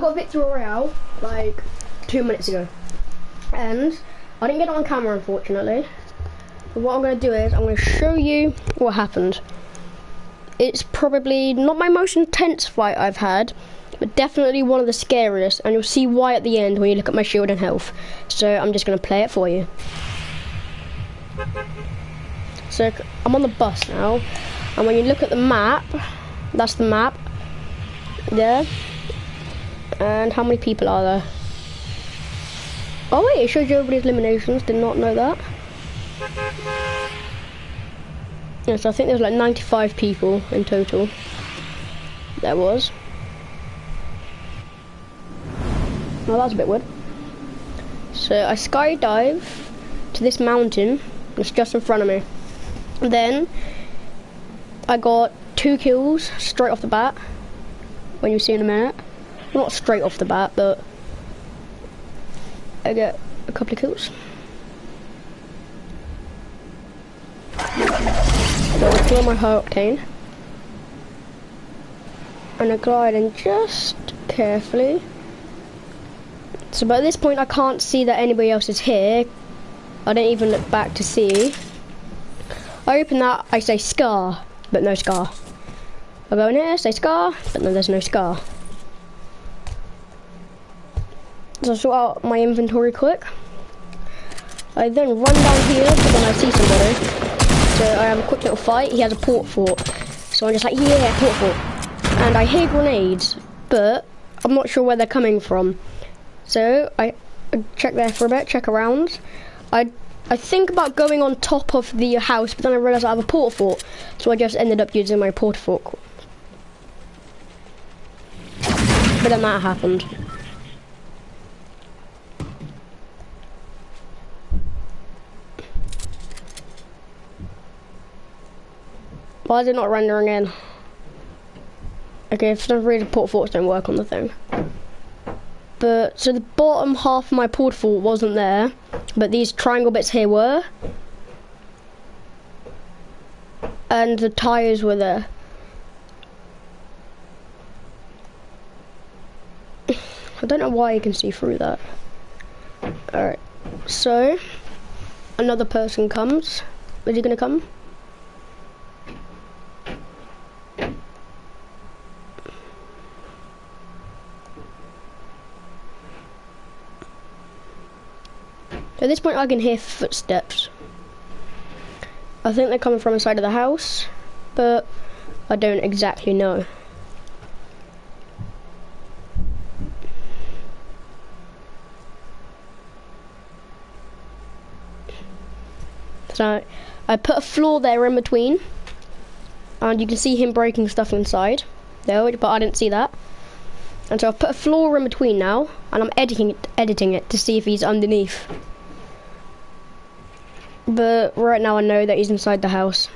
got Victory Royale like 2 minutes ago, and I didn't get it on camera unfortunately. But what I'm going to do is I'm going to show you what happened. It's probably not my most intense fight I've had, but definitely one of the scariest, and you'll see why at the end when you look at my shield and health. So I'm just going to play it for you. So I'm on the bus now, and when you look at the map, that's the map there. And how many people are there? Oh wait, it shows you everybody's eliminations. Did not know that. Yeah, so I think there's like 95 people in total. There was. Well, that's a bit weird. So I skydive to this mountain that's just in front of me. Then I got 2 kills straight off the bat, when you see in a minute. Well, not straight off the bat, but I get a couple of kills. So I kill my hurricane, and I glide in just carefully. So by this point I can't see that anybody else is here. I don't even look back to see. I open that, I say Scar, but no Scar. I go in here, say Scar, but no, there's no Scar. So I sort out my inventory quick. I then run down here, but then I see somebody. So I have a quick little fight. He has a port fort. So I'm just like, yeah, port fort. And I hear grenades, but I'm not sure where they're coming from. So I check there for a bit, check around. I think about going on top of the house, but then I realised I have a port fort. So I just ended up using my port fort. But then that happened. Why is it not rendering in? Okay, for some reason port forts don't work on the thing. But, so the bottom half of my port fort wasn't there, but these triangle bits here were. And the tyres were there. I don't know why you can see through that. Alright, so another person comes. Is he gonna come? At this point I can hear footsteps. I think they're coming from inside of the house, but I don't exactly know. So I put a floor there in between, and you can see him breaking stuff inside there, but I didn't see that. And so I've put a floor in between now, and I'm editing it to see if he's underneath. But right now I know that he's inside the house.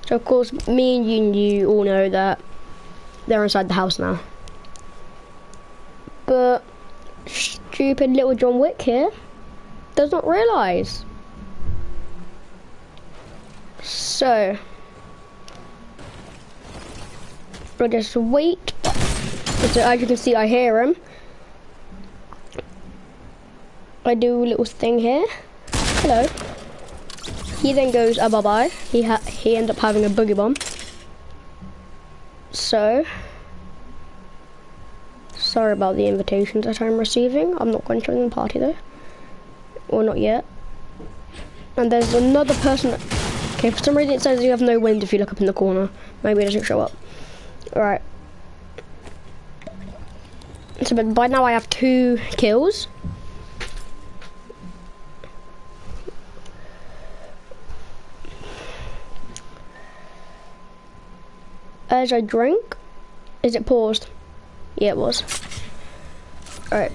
So of course me and you all know that they're inside the house now. But stupid little John Wick here does not realise. So I'll just wait. So as you can see, I hear him. I do a little thing here. Hello. He then goes bye bye. He ends up having a boogie bomb. So sorry about the invitations that I'm receiving. I'm not going to join the party though. Or not yet. And there's another person. Okay, for some reason it says you have no wind if you look up in the corner. Maybe it doesn't show up. Alright. So but by now I have 2 kills. As I drink. Is it paused? Yeah, it was. Alright.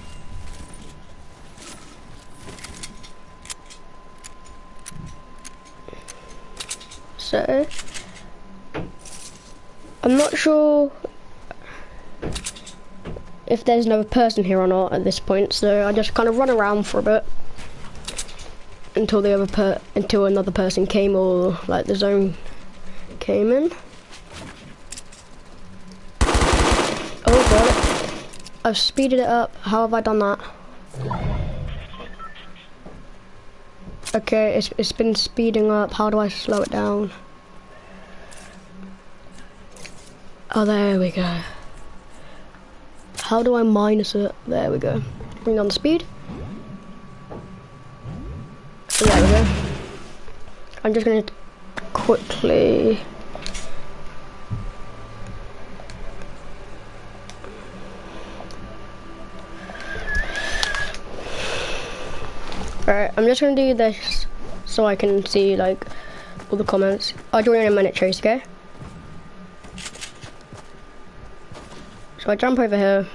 So, I'm not sure if there's another person here or not at this point, so I just kind of run around for a bit until until another person came, or like the zone came in. Oh god, I've speeded it up. How have I done that? Okay, it's been speeding up. How do I slow it down? Oh, there we go. How do I minus it? There we go. Bring down the speed. There we go. I'm just gonna quickly. Alright, I'm just gonna do this so I can see like all the comments. I'll join in a minute, Chase, okay? So I jump over here,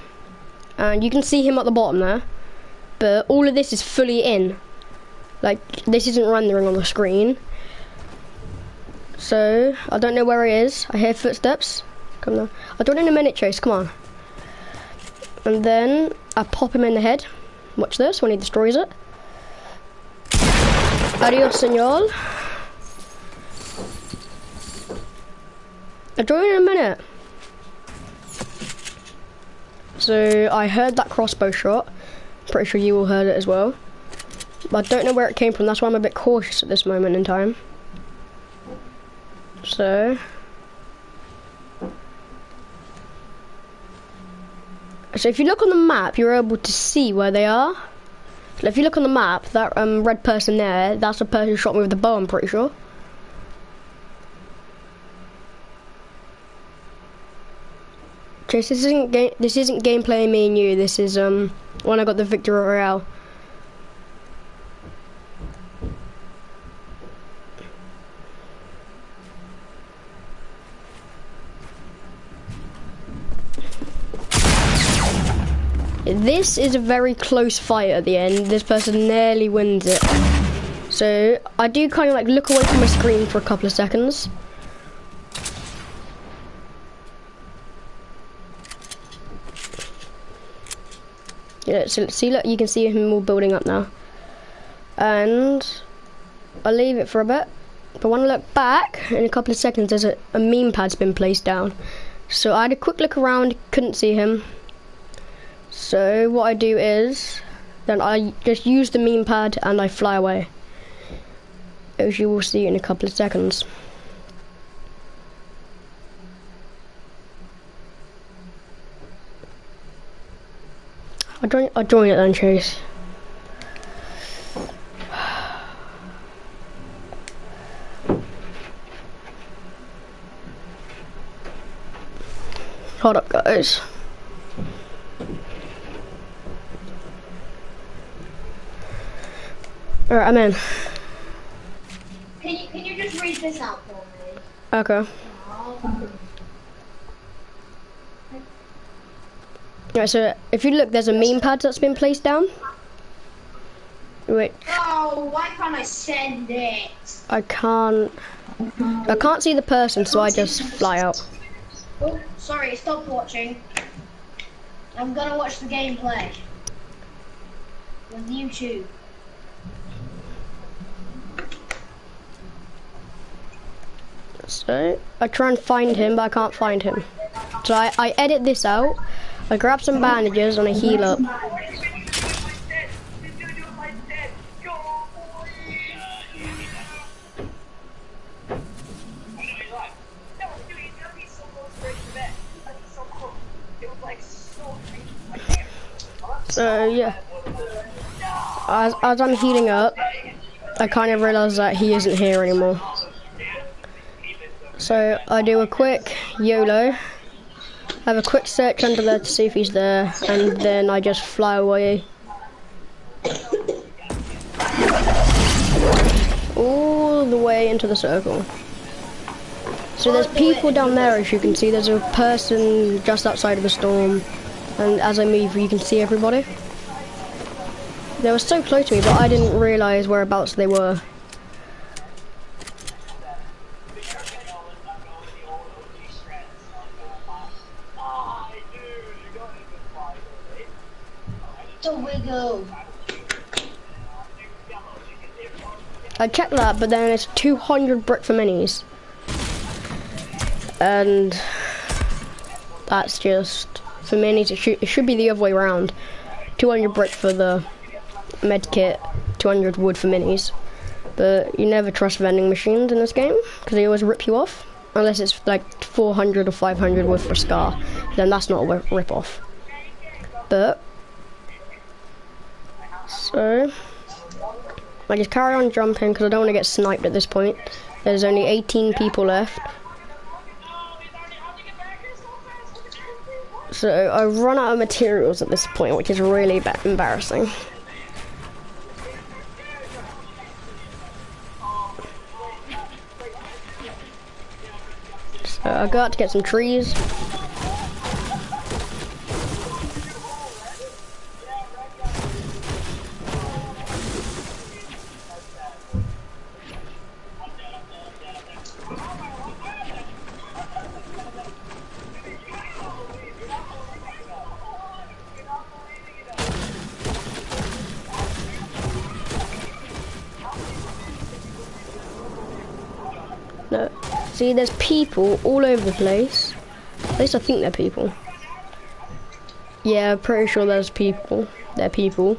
and you can see him at the bottom there, but all of this is fully in. Like, this isn't rendering on the screen. So, I don't know where he is. I hear footsteps. Come now. I'll do it in a minute, Chase, come on. And then, I pop him in the head. Watch this, when he destroys it. Adios, senor. I'll do it in a minute. So I heard that crossbow shot. Pretty sure you all heard it as well. But I don't know where it came from. That's why I'm a bit cautious at this moment in time. So if you look on the map, you're able to see where they are. So if you look on the map, that red person there, that's the person who shot me with the bow, I'm pretty sure. Chase, this isn't gameplay me and you. This is when I got the victory royale. This is a very close fight at the end. This person nearly wins it. So I do kind of like look away from my screen for a couple of seconds. Yeah, so see, look, you can see him all building up now. And I'll leave it for a bit. But when I look back, in a couple of seconds, there's a meme pad's been placed down. So I had a quick look around, couldn't see him. So what I do is, then I just use the meme pad and I fly away. As you will see in a couple of seconds. I'll join it then, Chase. Hold up, guys. Alright, I'm in. Can you just read this out for me? Okay. Right, so if you look, there's a meme pad that's been placed down. Wait. Oh, why can't I send it? I can't see the person, so I just fly out. Oh, sorry, stop watching. I'm gonna watch the gameplay on YouTube. So I try and find him, but I can't find him. So I edit this out. I grab some bandages and I heal up. So yeah, as I'm healing up, I kind of realize that he isn't here anymore. So I do a quick YOLO, have a quick search under there to see if he's there, and then I just fly away. All the way into the circle. So there's people down there, as you can see. There's a person just outside of the storm, and as I move you can see everybody. They were so close to me, but I didn't realise whereabouts they were. the wiggle. I checked that, but then it's 200 brick for minis. And that's just, for minis, it should be the other way around. 200 brick for the med kit, 200 wood for minis. But you never trust vending machines in this game, because they always rip you off. Unless it's like 400 or 500 wood for Scar, then that's not a rip off. But, so, I just carry on jumping because I don't want to get sniped at this point. There's only 18 people left. So I run out of materials at this point, which is really embarrassing. So I go out to get some trees. No. See, there's people all over the place. At least I think they're people. Yeah, I'm pretty sure there's people. They're people.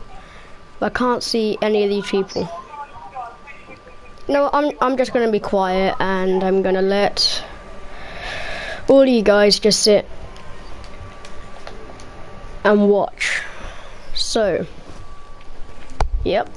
But I can't see any of these people. No, I'm just gonna be quiet and I'm gonna let all you guys just sit and watch. So, yep.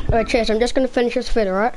Alright, cheers, I'm just gonna finish this video, alright?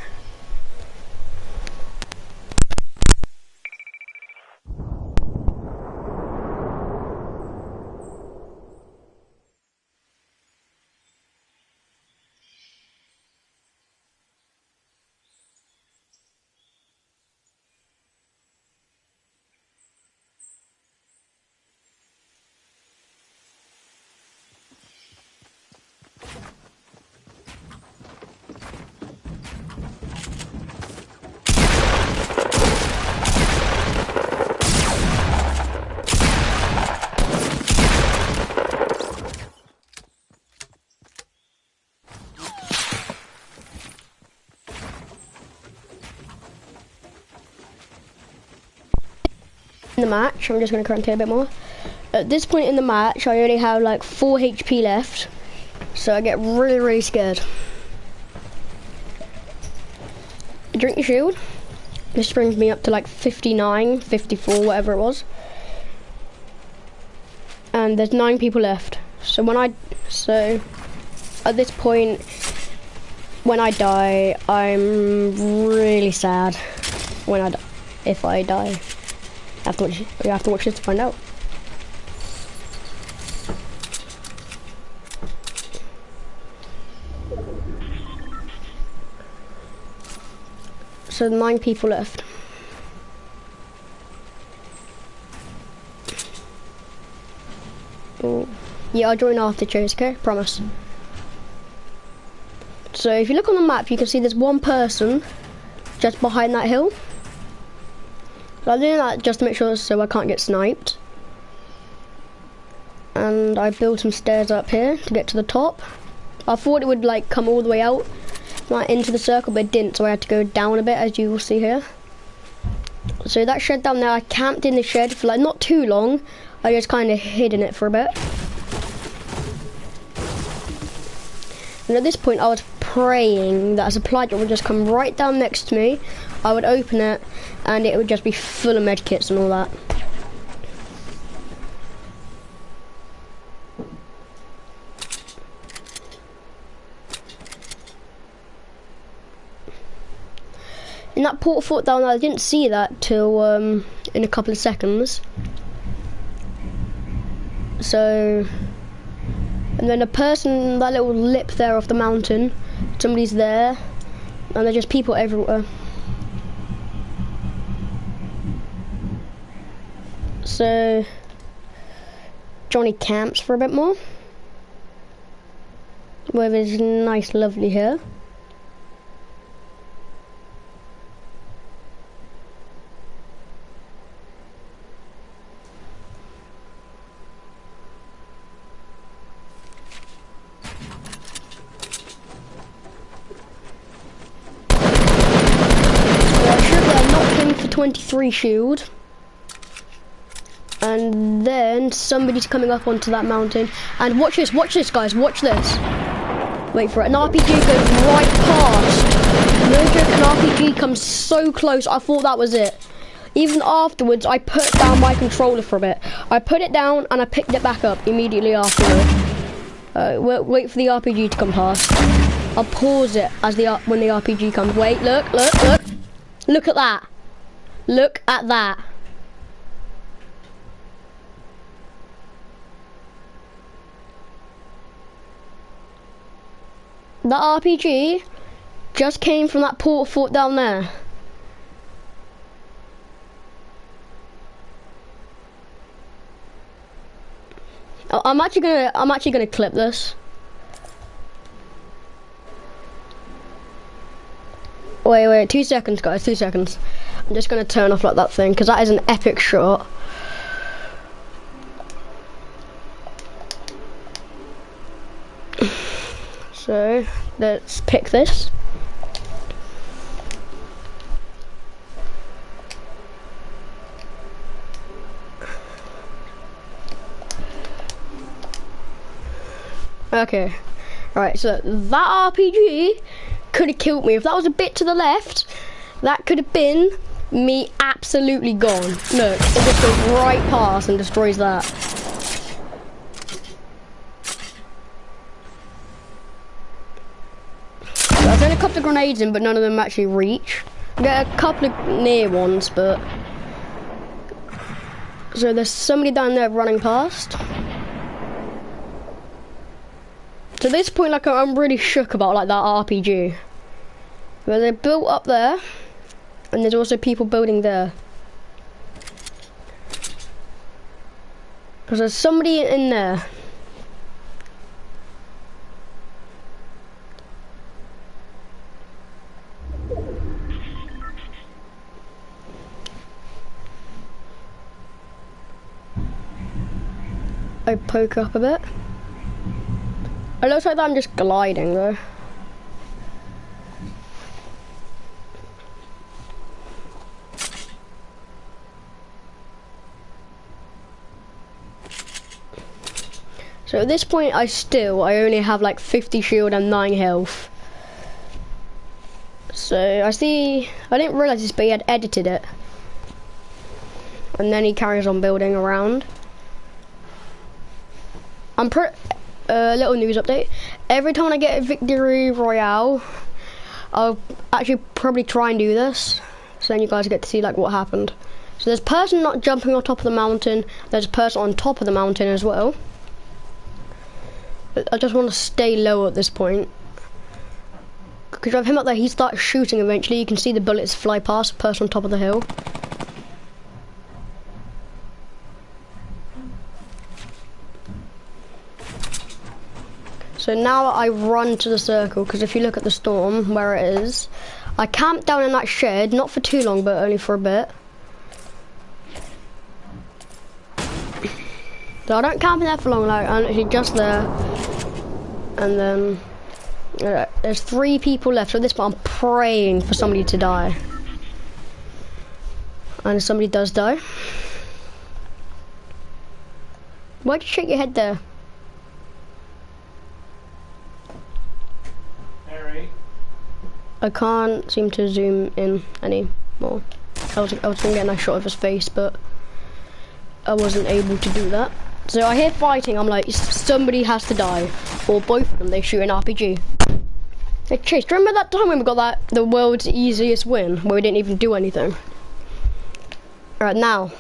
In the match, I'm just going to commentate a bit more. At this point in the match, I only have like 4 HP left, so I get really scared. drink your shield. This brings me up to like 59, 54, whatever it was. And there's 9 people left. So at this point, when I die, I'm really sad. If I die, you have to watch this to find out. So 9 people left. Oh. Yeah, I'll join after Chase, okay? Promise. So if you look on the map, you can see there's one person just behind that hill. So I'm doing that just to make sure so I can't get sniped. And I built some stairs up here to get to the top. I thought it would like come all the way out into the circle, but it didn't, so I had to go down a bit, as you will see here. So that shed down there, I camped in the shed for like not too long. I just kind of hid in it for a bit. And at this point I was praying that a supply drop would just come right down next to me. I would open it and it would just be full of medkits and all that. In that port fort down there, I didn't see that till in a couple of seconds. So, and then a person, that little lip there off the mountain, somebody's there, and there's just people everywhere. So, Johnny camps for a bit more with his nice lovely hair. I should have knocked him for 23 shield. And then somebody's coming up onto that mountain. And watch this guys, watch this. Wait for it, an RPG goes right past. No joke, an RPG comes so close, I thought that was it. Even afterwards, I put down my controller for a bit. I put it down and I picked it back up immediately afterwards. Wait for the RPG to come past. I'll pause it as when the RPG comes. Wait, look. Look at that. Look at that. That RPG just came from that port fort down there. I'm actually gonna clip this. Wait, 2 seconds, guys, 2 seconds. I'm just gonna turn off like that thing because that is an epic shot. So let's pick this. Okay, right, so that RPG could have killed me. If that was a bit to the left, that could have been me absolutely gone. Look, it just goes right past and destroys that. I sent a couple of grenades in, but none of them actually reach. I get a couple of near ones, but... So there's somebody down there running past. To this point, like, I'm really shook about like that RPG. But they're built up there, and there's also people building there. Because there's somebody in there. I poke up a bit. It looks like that I'm just gliding though. So at this point I only have like 50 shield and 9 health. So I didn't realise this, but he had edited it. And then he carries on building around. Little news update. Every time I get a victory royale, I'll actually probably try and do this. So then you guys get to see like what happened. So there's a person not jumping on top of the mountain. There's a person on top of the mountain as well. But I just want to stay low at this point. Because if him up there, he starts shooting eventually. You can see the bullets fly past the person on top of the hill. So now I run to the circle, because if you look at the storm, where it is, I camped down in that shed, not for too long, but only for a bit. So I don't camp in there for long, like, I'm actually just there. And then, there's 3 people left, so at this point I'm praying for somebody to die. And if somebody does die. Why'd you shake your head there? I can't seem to zoom in anymore. I was gonna get a nice shot of his face, but I wasn't able to do that. So I hear fighting, I'm like, somebody has to die. Or both of them, they shoot an RPG. Hey Chase, do you remember that time when we got the world's easiest win, where we didn't even do anything? Alright, now,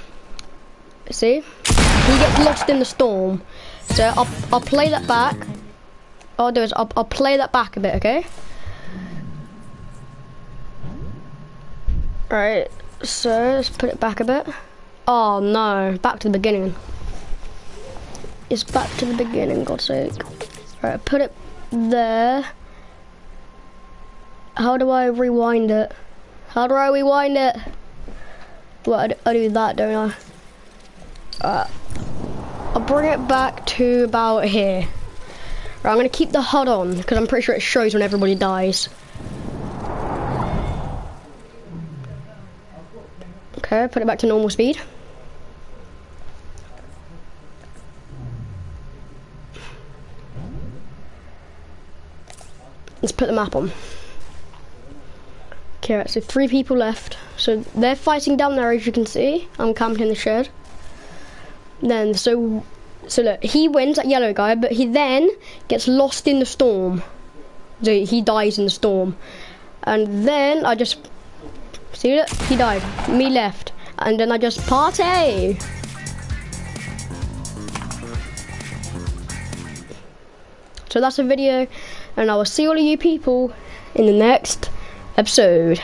see? He gets lost in the storm. So I'll play that back. All I'll do is I'll play that back a bit, okay? Alright, so let's put it back a bit. Oh no, back to the beginning. It's back to the beginning, God's sake. Alright, put it there. How do I rewind it? How do I rewind it? Well, I do that, don't I? I'll bring it back to about here. Right, I'm gonna keep the HUD on, because I'm pretty sure it shows when everybody dies. Okay, put it back to normal speed. Let's put the map on. Okay, right, so 3 people left. So they're fighting down there, as you can see. I'm camping in the shed. Then, so look, he wins, that yellow guy, but he then gets lost in the storm. So he dies in the storm. And then I just... See it? He died. Me left. And then I just party. So that's the video. And I will see all of you people in the next episode.